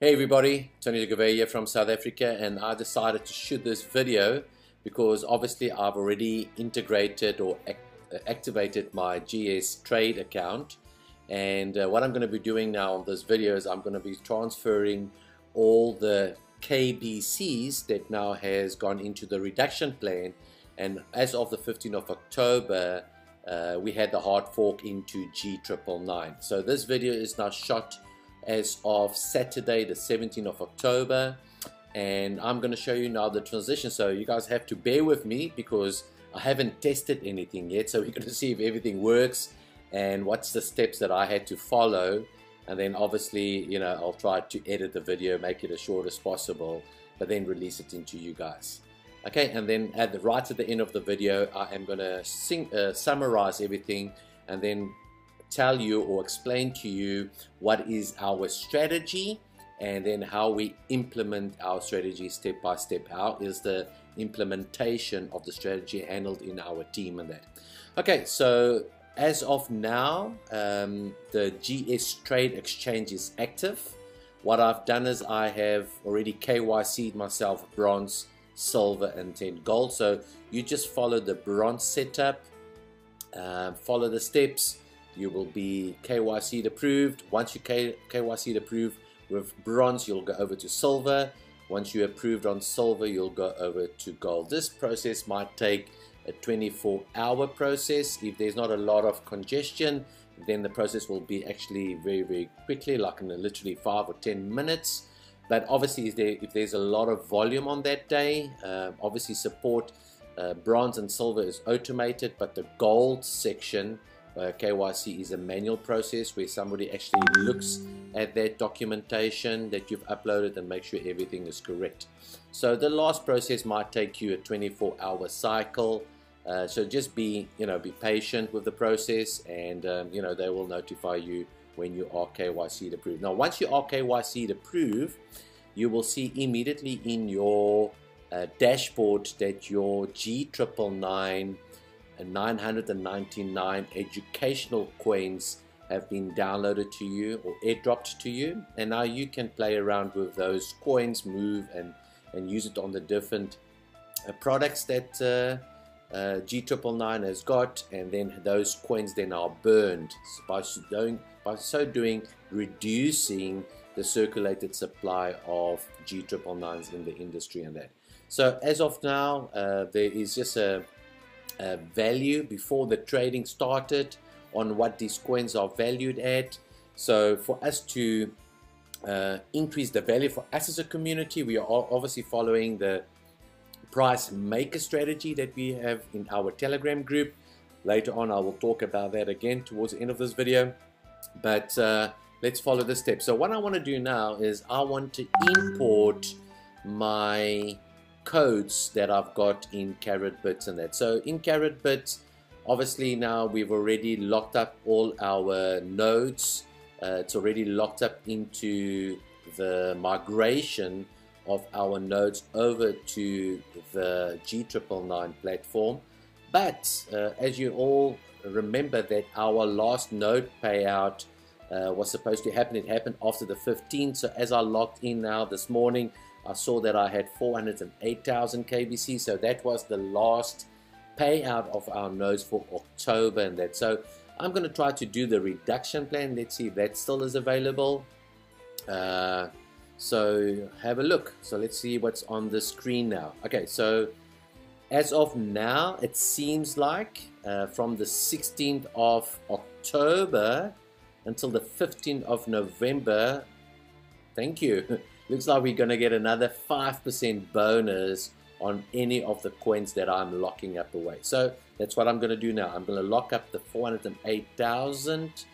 Hey everybody, Tony here from South Africa, and I decided to shoot this video because obviously I've already integrated or activated my GS trade account, and what I'm going to be doing now on this video is I'm going to be transferring all the KBCs that now has gone into the reduction plan, and as of the 15th of October we had the hard fork into G999. So this video is now shot as of Saturday the 17th of October, and I'm going to show you now the transition. So you guys have to bear with me because I haven't tested anything yet, so we're going to see if everything works and what's the steps that I had to follow, and then obviously, you know, I'll try to edit the video, make it as short as possible, but then release it into you guys. Okay, and then right at the end of the video I am going to summarize everything and then tell you or explain to you what is our strategy and then how we implement our strategy step by step. How is the implementation of the strategy handled in our team and that. Okay, so as of now the GS Trade Exchange is active. What I've done is I have already KYC'd myself bronze, silver and 10 gold. So you just follow the bronze setup, follow the steps. You will be KYC'd approved. Once you KYC'd approved with bronze, you'll go over to silver. Once you're approved on silver, you'll go over to gold. This process might take a 24-hour process. If there's not a lot of congestion, then the process will be actually very quickly, like in literally 5 or 10 minutes. But obviously if there's a lot of volume on that day, obviously support bronze and silver is automated, but the gold section KYC is a manual process where somebody actually looks at that documentation that you've uploaded and make sure everything is correct. So the last process might take you a 24-hour cycle. So just be patient with the process, and they will notify you when you are KYC approved. Now once you are KYC approved, you will see immediately in your dashboard that your G999 999 educational coins have been downloaded to you or airdropped to you, and now you can play around with those coins, move and use it on the different products that G999 has got, and then those coins then are burned, by so doing reducing the circulated supply of G999s in the industry and that. So as of now there is just a value before the trading started on what these coins are valued at. So for us to increase the value for us as a community, we are obviously following the price maker strategy that we have in our Telegram group. Later on I will talk about that again towards the end of this video, but let's follow the steps. So what I want to do now is I want to import my codes that I've got in CaratBits and that. So in CaratBits, obviously now we've already locked up all our nodes. It's already locked up into the migration of our nodes over to the G999 platform. But as you all remember, that our last node payout was supposed to happen. It happened after the 15th. So as I logged in now this morning, I saw that I had 408,000 KBC, so that was the last payout of our nodes for October and that. So I'm going to try to do the reduction plan. Let's see if that still is available. So have a look. So let's see what's on the screen now. Okay, so as of now it seems like from the 16th of October until the 15th of November, thank you, looks like we're going to get another 5% bonus on any of the coins that I'm locking up away. So that's what I'm going to do now. I'm going to lock up the 408,000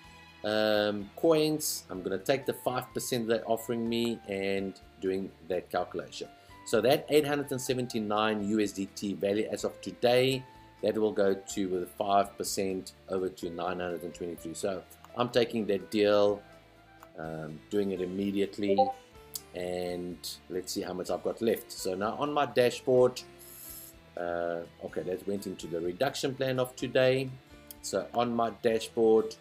coins. I'm going to take the 5% they're offering me and doing that calculation. So that 879 USDT value as of today, that will go to with 5% over to 923. So I'm taking that deal, doing it immediately, and let's see how much I've got left. So now on my dashboard, okay, that went into the reduction plan of today. So on my dashboard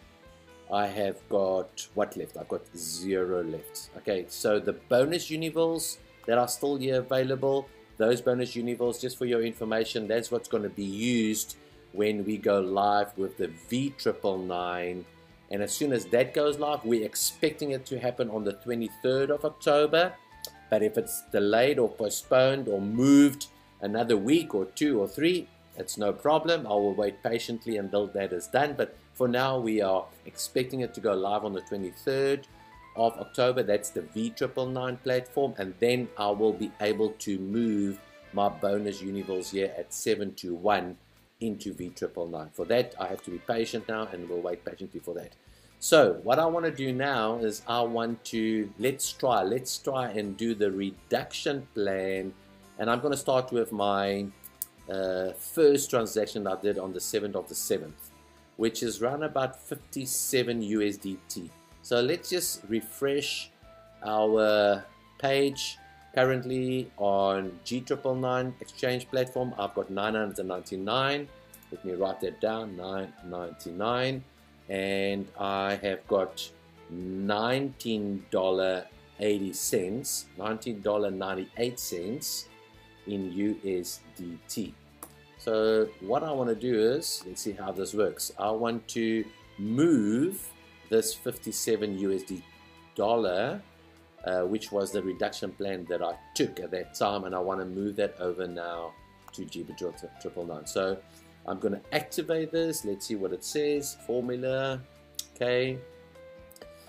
I have got what left? I've got 0 left. Okay, so the bonus universe that are still here available, those bonus universe, just for your information, that's what's going to be used when we go live with the V999. And as soon as that goes live, we're expecting it to happen on the 23rd of October. But if it's delayed or postponed or moved another week or 2 or 3, it's no problem. I will wait patiently until that is done. But for now, we are expecting it to go live on the 23rd of October. That's the V999 platform. And then I will be able to move my bonus universe here at 7 to 1 into V999. For that, I have to be patient now, and we'll wait patiently for that. So what I want to do now is I want to, let's try and do the reduction plan. And I'm going to start with my first transaction I did on the 7th of the 7th, which is around about 57 USDT. So let's just refresh our page. Currently on G999 exchange platform, I've got 999. Let me write that down, 999. And I have got $19.80, $19.98 in USDT. So what I want to do is, let's see how this works. I want to move this 57 USD dollar, which was the reduction plan that I took at that time, and I want to move that over now to G999. So I'm going to activate this. Let's see what it says. Formula. Okay.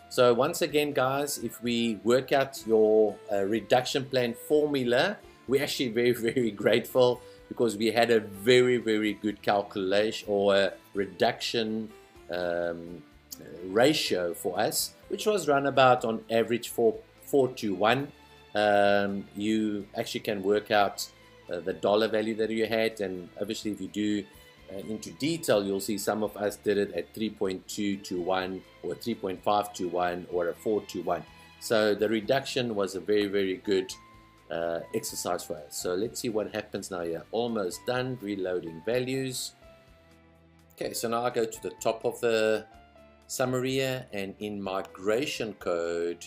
So once again, guys, if we work out your reduction plan formula, we're actually very, very grateful because we had a very, very good calculation or a reduction ratio for us, which was run about on average 4 to 1. You actually can work out the dollar value that you had, and obviously if you do into detail, you'll see some of us did it at 3.2 to 1 or 3.5 to 1 or a 4 to 1. So the reduction was a very, very good exercise for us. So let's see what happens now here. Almost done. Reloading values. Okay, so now I go to the top of the summary here, and in migration code,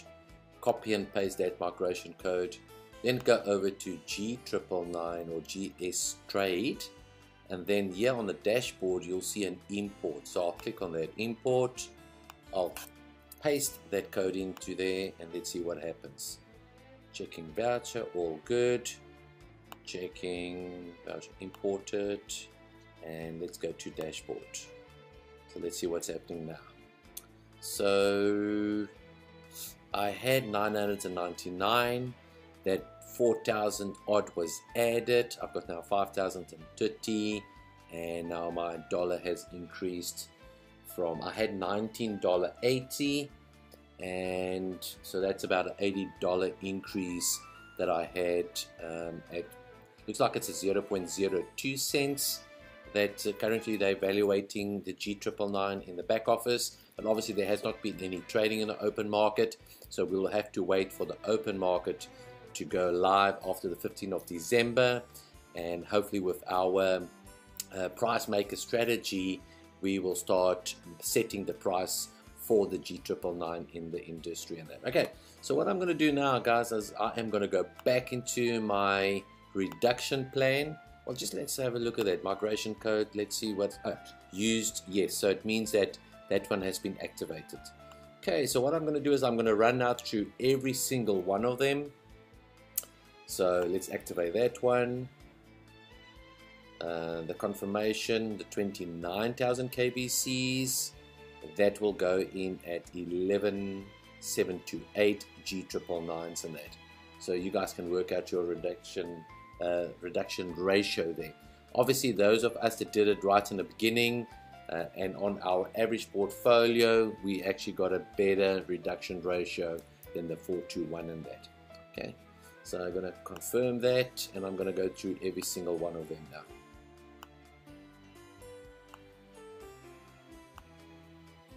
copy and paste that migration code, then go over to G999 or GS Trade, and then here on the dashboard you'll see an import. So I'll click on that import, I'll paste that code into there, and let's see what happens. Checking voucher, all good. Checking voucher imported, and let's go to dashboard. So let's see what's happening now. So I had 999, that 4,000 odd was added. I've got now 5,030, and now my dollar has increased from, I had $19.80, and so that's about an $80 increase that I had at, looks like it's a 0.02 cents that currently they're evaluating the G999 in the back office, but obviously there has not been any trading in the open market, so we'll have to wait for the open market to go live after the 15th of December, and hopefully with our price maker strategy we will start setting the price for the G999 in the industry and that. Okay, so what I'm going to do now, guys, is I am going to go back into my reduction plan. Well, just let's have a look at that migration code. Let's see what's used. Yes, so it means that that one has been activated. Okay, so what I'm going to do is I'm going to run out through every single one of them. So let's activate that one. The confirmation, the 29,000 KBCs, that will go in at 11,728 G999s and that. So you guys can work out your reduction ratio there. Obviously, those of us that did it right in the beginning and on our average portfolio, we actually got a better reduction ratio than the 4 to 1 and that. Okay, so I'm going to confirm that, and I'm going to go through every single one of them now.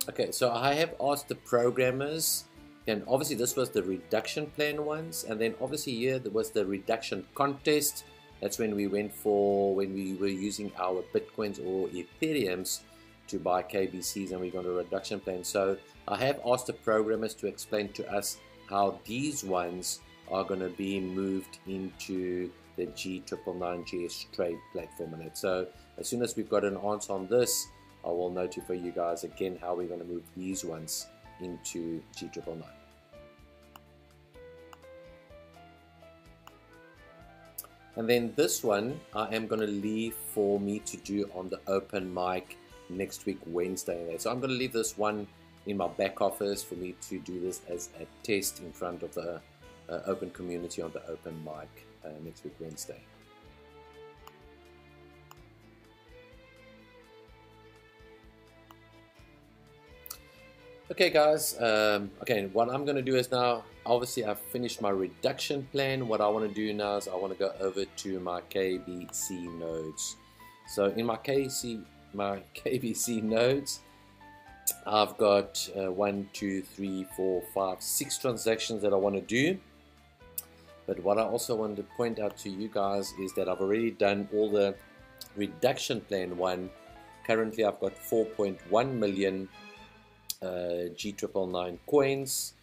Okay, so I have asked the programmers, and obviously this was the reduction plan ones, and then obviously here there was the reduction contest. That's when we went for, when we were using our Bitcoins or Ethereums to buy KBCs, and we got a reduction plan. So I have asked the programmers to explain to us how these ones are going to be moved into the G999 GS trade platform in it. So as soon as we've got an answer on this, I will notify you guys again how we're going to move these ones into G999. And then this one I am going to leave for me to do on the open mic next week, Wednesday. So I'm going to leave this one in my back office for me to do this as a test in front of the open community on the open mic next week, Wednesday. Okay guys, okay, what I'm going to do is now, obviously I've finished my reduction plan. What I want to do now is I want to go over to my KBC nodes. So in my KBC nodes, I've got 1, 2, 3, 4, 5, 6 transactions that I want to do. But what I also want to point out to you guys is that I've already done all the reduction plan one. Currently I've got 4.1 million G999 coins,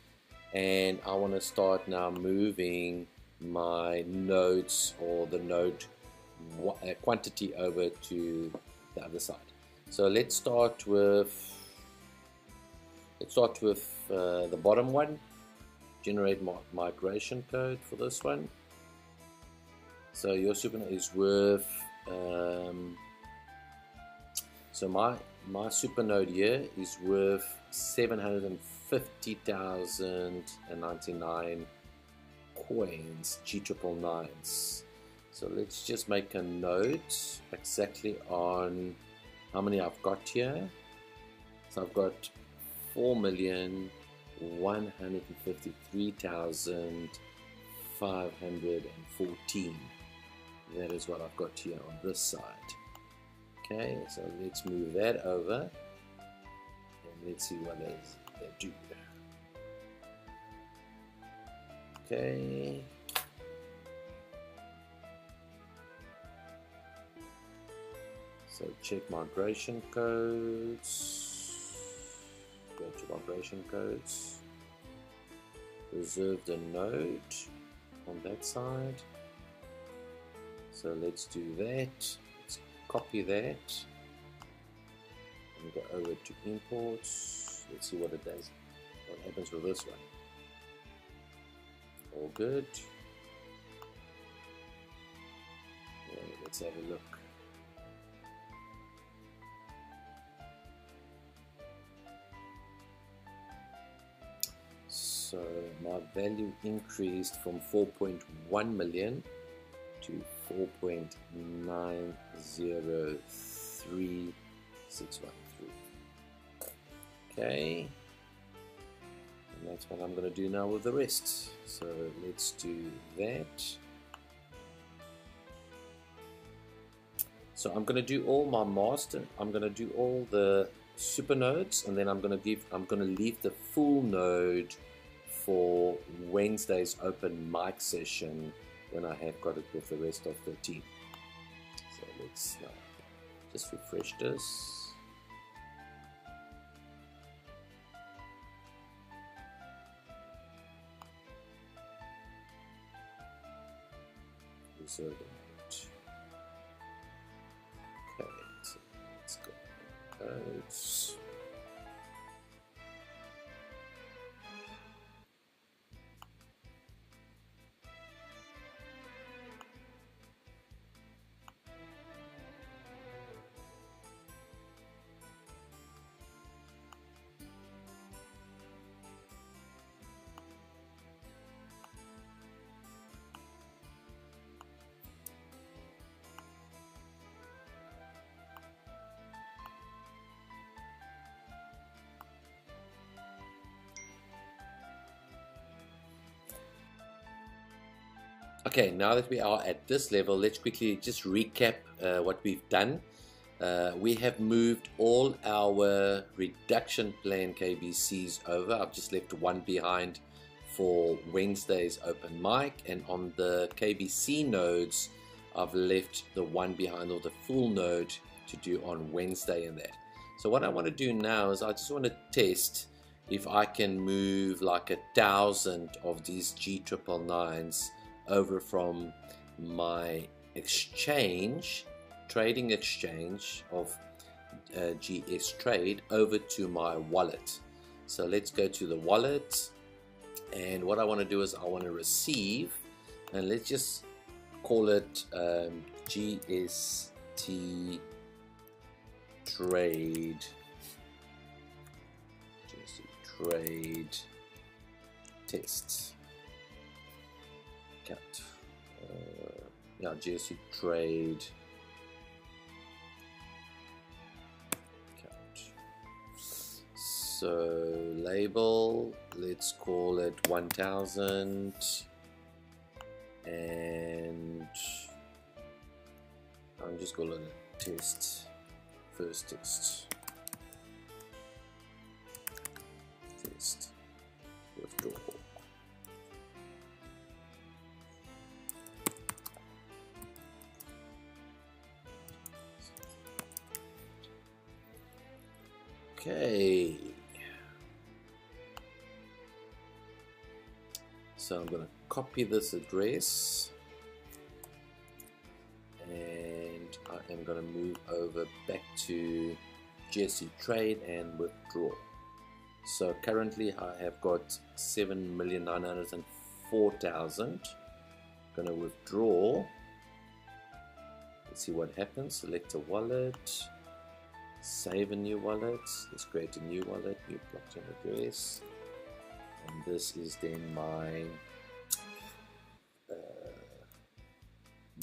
and I want to start now moving my nodes, or the node quantity, over to the other side. So let's start with the bottom one. Generate migration code for this one. So your super node is worth so my super node here is worth 750,099 coins, G999s. So let's just make a note exactly on how many I've got here. So I've got 4,153,514. That is what I've got here on this side. Okay, so let's move that over and let's see what they do. Okay. So check migration codes. Go to migration codes. Reserve the node on that side. So let's do that. Let's copy that and go over to imports. Let's see what it does. What happens with this one? All good. Okay, let's have a look. So my value increased from 4.1 million to 4.903613. Okay, and that's what I'm going to do now with the rest. So let's do that. So I'm going to do all my master. I'm going to do all the super nodes, and then I'm going to leave the full node for Wednesday's open mic session when I have got it with the rest of the team. So let's just refresh this. Reserve the node. Okay, so let's go codes. Okay, now that we are at this level, let's quickly just recap what we've done. We have moved all our reduction plan KBCs over. I've just left one behind for Wednesday's open mic, and on the KBC nodes, I've left the one behind, or the full node, to do on Wednesday and that. So what I want to do now is I just want to test if I can move like 1,000 of these G999s over from my exchange, trading exchange of GS Trade over to my wallet. So let's go to the wallet, and what I want to do is I want to receive, and let's just call it GST Trade test account. Yeah, GST Trade account. So label, let's call it 1000, and I'm just calling it test, first test. Withdraw. Okay, so I'm going to copy this address, and I am going to move over back to GST Trade and withdraw. So currently I have got 7,904,000. Going to withdraw. Let's see what happens. Select a wallet. Save a new wallet. Let's create a new wallet. New blockchain address. And this is then my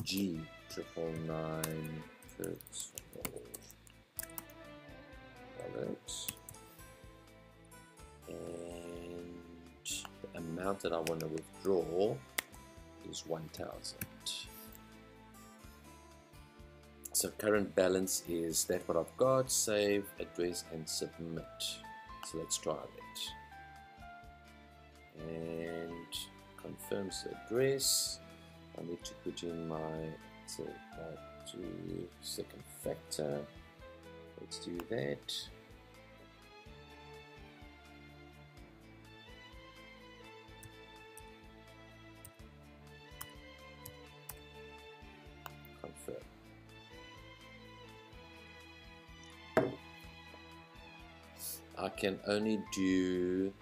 G999 personal wallet. And the amount that I want to withdraw is 1,000. So current balance is that what I've got. Save, address, and submit. So let's try that. And confirms the address. I need to put in my second factor. Let's do that. Confirm. I can only do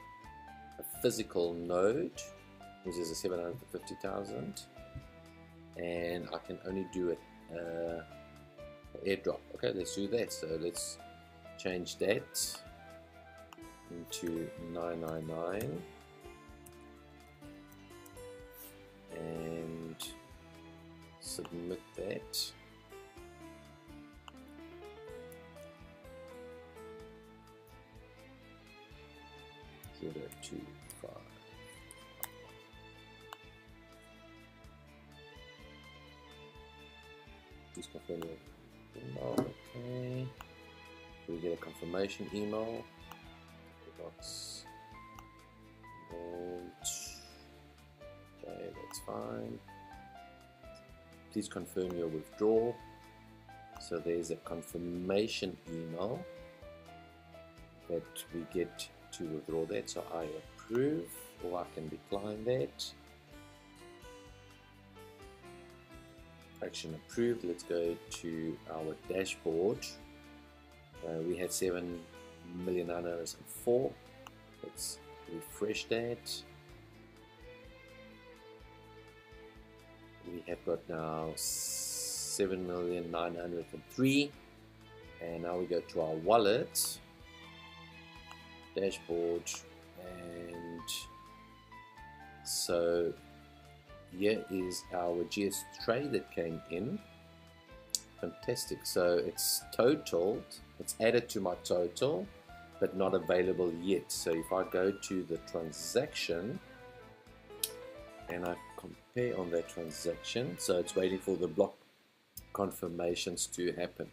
a physical node, which is a 750,000, and I can only do it airdrop. Okay, let's do that. So let's change that into 999 and submit that. Zero, 2, 5. Please confirm your email. Okay. We get a confirmation email. Box. Okay, that's fine. Please confirm your withdrawal. So there's a confirmation email that we get to withdraw that. So I approve, or I can decline that. Action approved. Let's go to our dashboard. We had 7,904,000. Let's refresh that. We have got now 7,903,000, and now we go to our wallet dashboard, and so here is our GS trade that came in. Fantastic. So it's totaled, it's added to my total, but not available yet. So if I go to the transaction and I compare on that transaction, so it's waiting for the block confirmations to happen.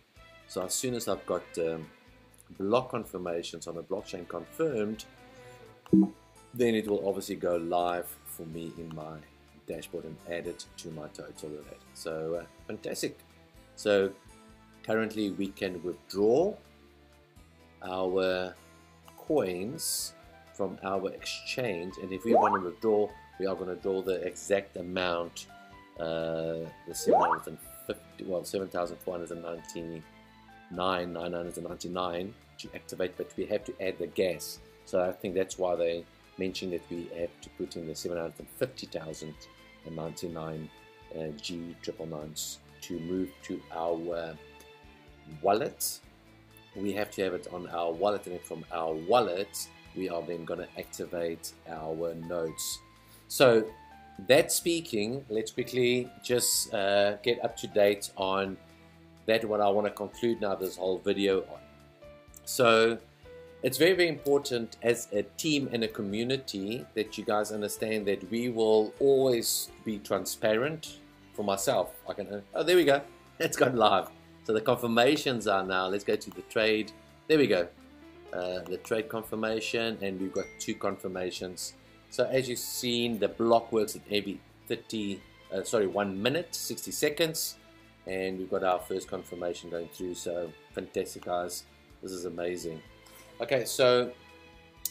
So as soon as I've got block confirmations on the blockchain confirmed, then it will obviously go live for me in my dashboard and add it to my total of that. So fantastic. So currently we can withdraw our coins from our exchange, and if we want to withdraw, we are going to draw the exact amount, the 7,499 to activate, but we have to add the gas. So I think that's why they mentioned that we have to put in the 750,099 G999s to move to our wallet. We have to have it on our wallet, and from our wallet we are then going to activate our nodes. So that speaking, let's quickly just get up to date on that, what I want to conclude now this whole video on. So it's very, very important as a team and a community that you guys understand that we will always be transparent. For myself, I can, oh, there we go, it's gone live. So the confirmations are now, let's go to the trade, there we go, the trade confirmation, and we've got 2 confirmations. So as you've seen, the block works at every 1 minute, 60 seconds, and we've got our first confirmation going through. So fantastic, guys, this is amazing. Okay, so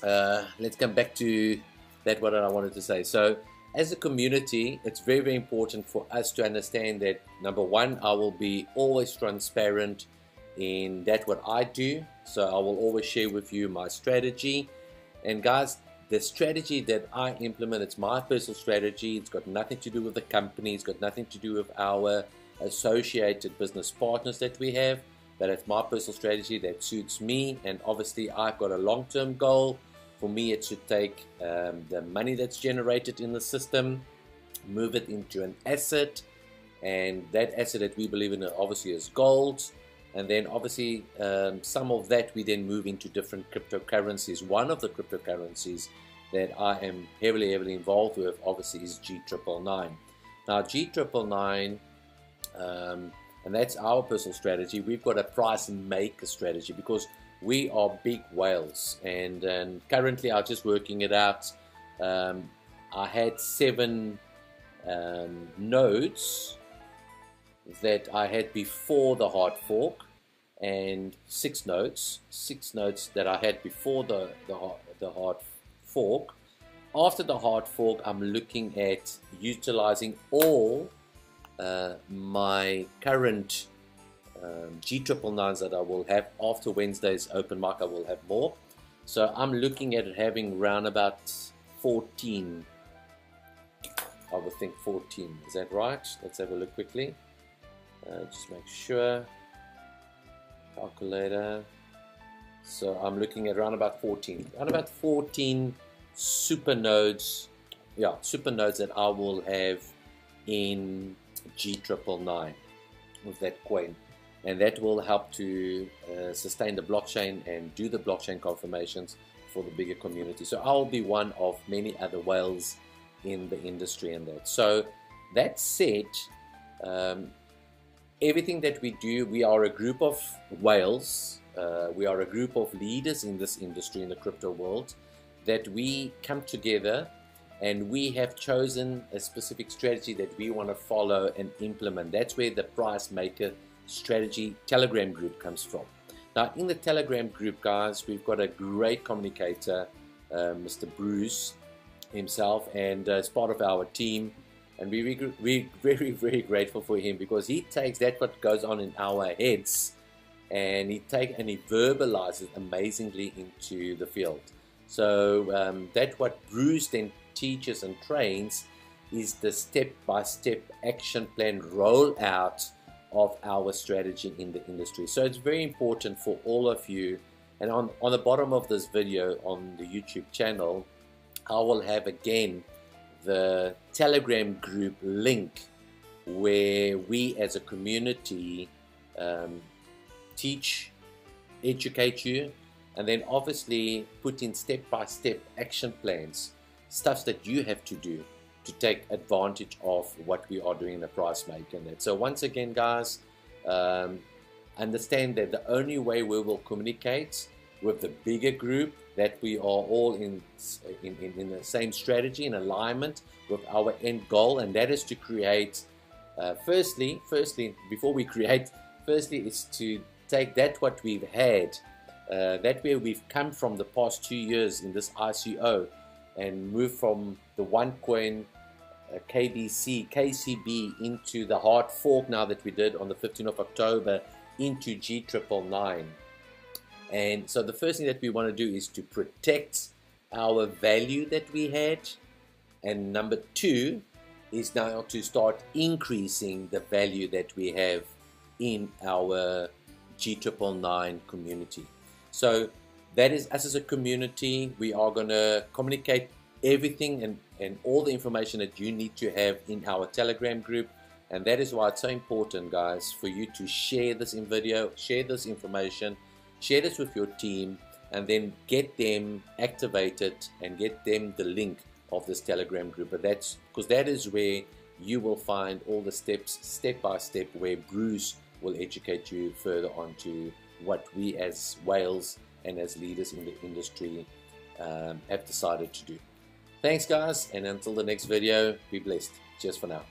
let's come back to that, what I wanted to say. So as a community, it's very, very important for us to understand that, number one, I will be always transparent in that what I do. So I will always share with you my strategy. And guys, the strategy that I implement, it's my personal strategy. It's got nothing to do with the company. It's got nothing to do with our associated business partners that we have. But it's my personal strategy that suits me. And obviously, I've got a long-term goal. For me, it should take the money that's generated in the system, move it into an asset, and that asset that we believe in obviously is gold. And then obviously some of that we then move into different cryptocurrencies. One of the cryptocurrencies that I am heavily involved with obviously is G999. Now G999, and that's our personal strategy. We've got a price maker strategy because we are big whales, and currently I'm just working it out. I had 7 nodes that I had before the hard fork, and 6 nodes that I had before the hard fork. After the hard fork, I'm looking at utilizing all my current G999s that I will have. After Wednesday's open mic, I will have more. So I'm looking at having around about 14. I would think 14. Is that right? Let's have a look quickly. Just make sure. Calculator. So I'm looking at around about 14. Around about 14 super nodes. Yeah, super nodes that I will have in G999 with that coin. And that will help to sustain the blockchain and do the blockchain confirmations for the bigger community. So I'll be one of many other whales in the industry and that. So that said, everything that we do, we are a group of whales. We are a group of leaders in this industry, in the crypto world, that we come together and we have chosen a specific strategy that we want to follow and implement. That's where the price maker strategy Telegram group comes from. Now in the Telegram group, guys, we've got a great communicator, Mr. Bruce himself, and as part of our team, and we're very, very grateful for him, because he takes that what goes on in our heads and he verbalizes amazingly into the field. So that what Bruce then teaches and trains is the step-by-step action plan rollout of our strategy in the industry. So it's very important for all of you, and on the bottom of this video on the YouTube channel, I will have again the Telegram group link where we as a community teach, educate you, and then obviously put in step-by-step action plans, stuff that you have to do to take advantage of what we are doing in the price maker and that. So once again, guys, understand that the only way we will communicate with the bigger group, that we are all in the same strategy, in alignment with our end goal, and that is to create, firstly, before we create, firstly is to take that what we've had That way we've come from the past 2 years in this ICO and moved from the OneCoin KCB into the hard fork now that we did on the 15th of October into G999. And so the first thing that we want to do is to protect our value that we had, and number two is now to start increasing the value that we have in our G999 community. So that is, us as a community, we are going to communicate everything and all the information that you need to have in our Telegram group. And that is why it's so important, guys, for you to share this in video, share this information, share this with your team, and then get them activated and get them the link of this Telegram group. But that's because that is where you will find all the steps, step by step, where Bruce will educate you further on to what we as whales and as leaders in the industry have decided to do. Thanks, guys, and until the next video, be blessed. Cheers for now.